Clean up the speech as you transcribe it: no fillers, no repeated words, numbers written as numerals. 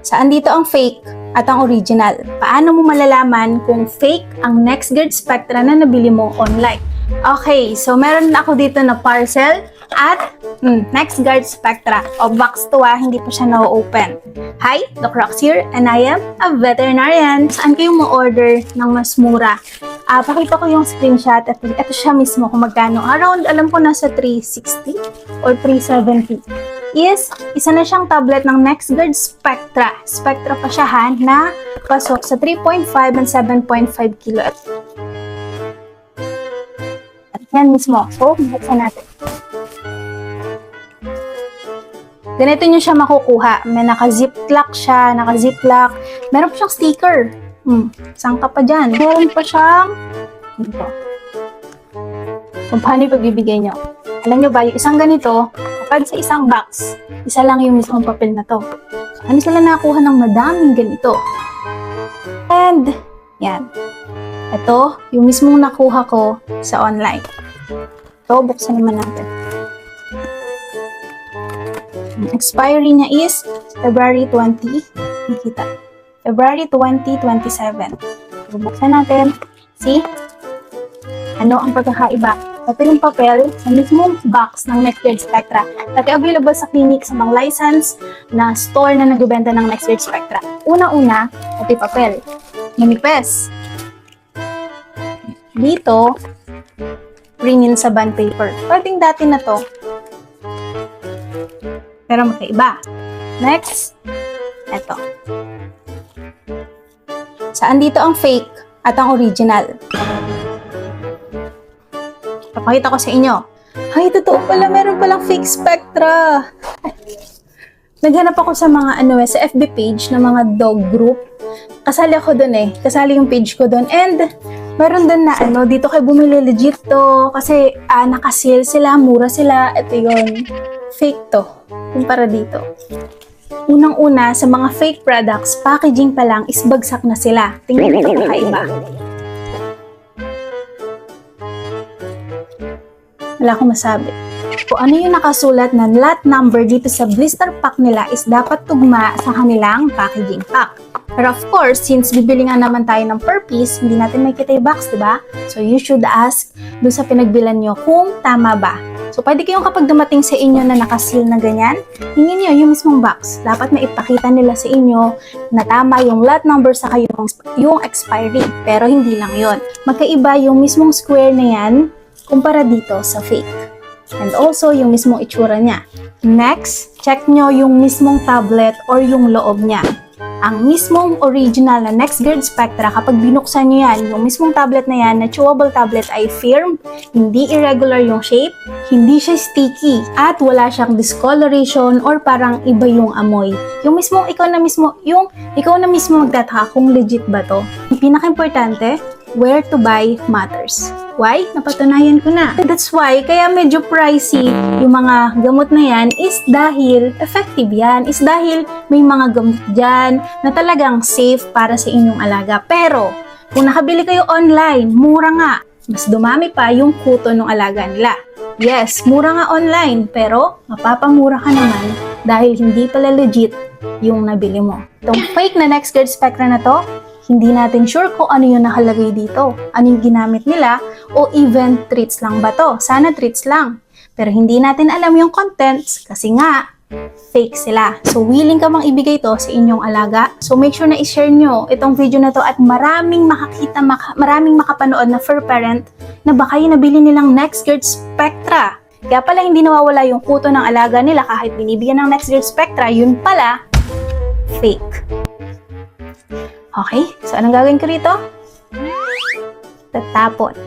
Saan dito ang fake at ang original? Paano mo malalaman kung fake ang NextGuard Spectra na nabili mo online? Okay, so meron na ako dito na parcel at NextGuard Spectra. O box to hindi pa siya na-open. Hi, Doc Rox here and I am a veterinarian. Saan kayo mo-order ng mas mura? Pakita ko yung screenshot at ito siya mismo kung magkano. Around, alam ko nasa 360 or 370. Is, isa na siyang tablet ng NextGuard Spectra. Spectra pa siya na pasok sa 3.5 and 7.5 kilo. At yan mismo. So, buksan natin. Ganito nyo siya makukuha. May naka-ziplock siya, naka-ziplock. Meron pa siyang sticker. Saan ka pa dyan? Meron pa siyang dito. Kung paano ipagbibigay nyo. Alam nyo ba, yung isang ganito, kapag sa isang box, isa lang yung mismong papel na to. So, ano sila nakuha ng madaming ganito? And, yan. Ito, yung mismong nakuha ko sa online. Ito, buksan naman natin. Ang expiry niya is February 20. Nakita. February 2027. Buksan natin. See? Ano ang pagkakaiba? Ito yung papel sa mismong box ng NextGuard Spectra. Dati available sa clinic sa mga license na store na nagbebenta ng NextGuard Spectra. Una-una, ito yung papel. Manipes. Dito, printin sa bond paper. Pwedeng dati na to. Pero magkaiba. Next, ito. Saan dito ang fake at ang original? Papakita ko sa inyo. Ay, totoo pala, meron palang fake Spectra. Naghanap ako sa mga sa FB page ng mga dog group. Kasali ako doon Kasali yung page ko doon. And meron doon na dito kayo bumili legit to. Kasi naka-sale sila, mura sila. Ito yun. Fake to. Kumpara dito. Unang-una, sa mga fake products, packaging pa lang is bagsak na sila. Tingnan ito kakaiba. Wala akong masabi. Kung ano yung nakasulat na lot number dito sa blister pack nila is dapat tugma sa kanilang packaging pack. Pero of course, since bibili nga naman tayo ng per piece, hindi natin makikita yung box, diba? So you should ask doon sa pinagbilan nyo kung tama ba. So pwede kayong kapag dumating sa inyo na nakasil na ganyan, hingin nyo yung mismong box. Dapat maipakita nila sa inyo na tama yung lot number sa yung expiry. Pero hindi lang yon. Magkaiba yung mismong square na yan kumpara dito sa fake. And also yung mismong itsura niya. Next, check nyo yung mismong tablet or yung loob niya. Ang mismong original na NextGuard Spectra, kapag binuksan nyo yan, yung mismong tablet na yan, na chewable tablet ay firm, hindi irregular yung shape, hindi siya sticky, at wala siyang discoloration or parang iba yung amoy. Yung mismong ikaw na mismo magtataka kung legit ba to. Yung pinaka-importante, where to buy matters. Why? Napatunayan ko na. That's why, kaya medyo pricey yung mga gamot na yan is dahil effective yan. Is dahil may mga gamot dyan na talagang safe para sa inyong alaga. Pero, kung nakabili kayo online, mura nga. Mas dumami pa yung kuto ng alaga nila. Yes, mura nga online, pero mapapamura ka naman dahil hindi pala legit yung nabili mo. Itong fake na NextGuard Spectra na to, hindi natin sure kung ano yung nakalagay dito, ano yung ginamit nila, o even treats lang ba to. Sana treats lang. Pero hindi natin alam yung contents kasi nga, fake sila. So, willing ka mang ibigay to sa inyong alaga. So, make sure na i-share nyo itong video na to at maraming maraming makapanood na fur parent na baka yung nabili nilang NextGuard Spectra. Kaya pala hindi nawawala yung kuto ng alaga nila kahit binibigyan ng NextGuard Spectra, yun pala, fake. Okay? So, anong gagawin ko rito? Tatapon.